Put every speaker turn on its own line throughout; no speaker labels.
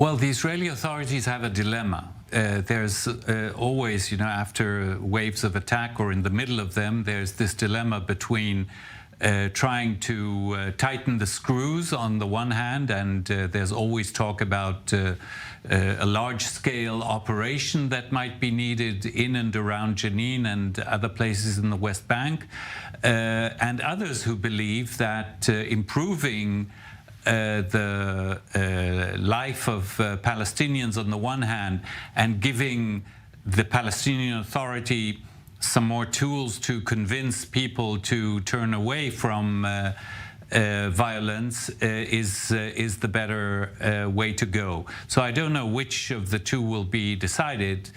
Well, the Israeli authorities have a dilemma. There's always, after waves of attack or in the middle of them, there's this dilemma between trying to tighten the screws on the one hand, and there's always talk about a large-scale operation that might be needed in and around Jenin and other places in the West Bank, and others who believe that improving the life of Palestinians on the one hand and giving the Palestinian Authority some more tools to convince people to turn away from violence is the better way to go. So I don't know which of the two will be decided.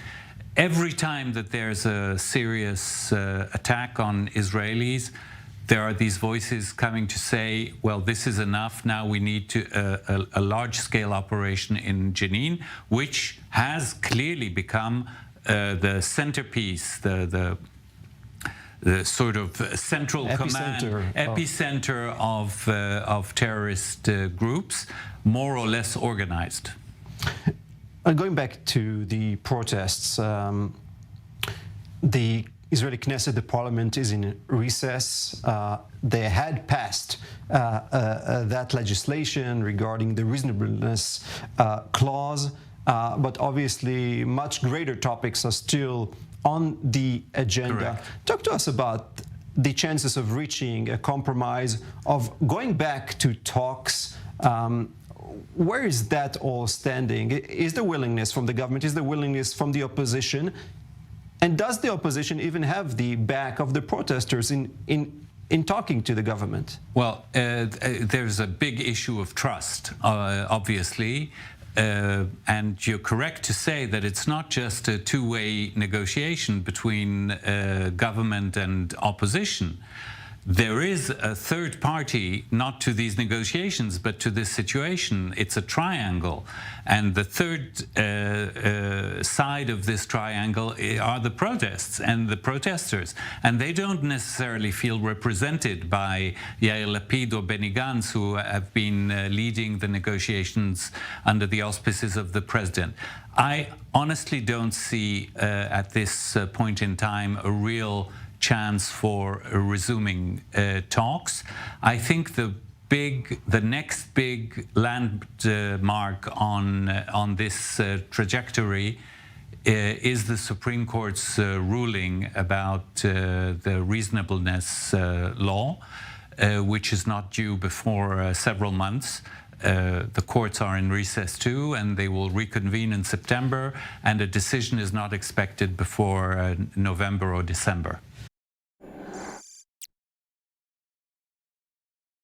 Every time that there's a serious attack on Israelis, there are these voices coming to say, well, this is enough. Now we need a large-scale operation in Jenin, which has clearly become the centerpiece, the sort of central epicenter of terrorist groups, more or less organized.
Going back to the protests, the Israeli Knesset, the parliament, is in recess. They had passed that legislation regarding the reasonableness clause, but obviously much greater topics are still on the agenda.
Correct.
Talk to us about the chances of reaching a compromise, of going back to talks. Where is that all standing? Is there willingness from the government? Is there willingness from the opposition? And does the opposition even have the back of the protesters in talking to the government?
Well, there's a big issue of trust, obviously. And you're correct to say that it's not just a two-way negotiation between government and opposition. There is a third party, not to these negotiations, but to this situation. It's a triangle. And the third side of this triangle are the protests and the protesters. And they don't necessarily feel represented by Yair Lapid or Benny Gantz, who have been leading the negotiations under the auspices of the president. I honestly don't see at this point in time a real chance for resuming talks. I think the next big landmark on this trajectory is the Supreme Court's ruling about the reasonableness law, which is not due before several months. The courts are in recess too, and they will reconvene in September, and a decision is not expected before November or December.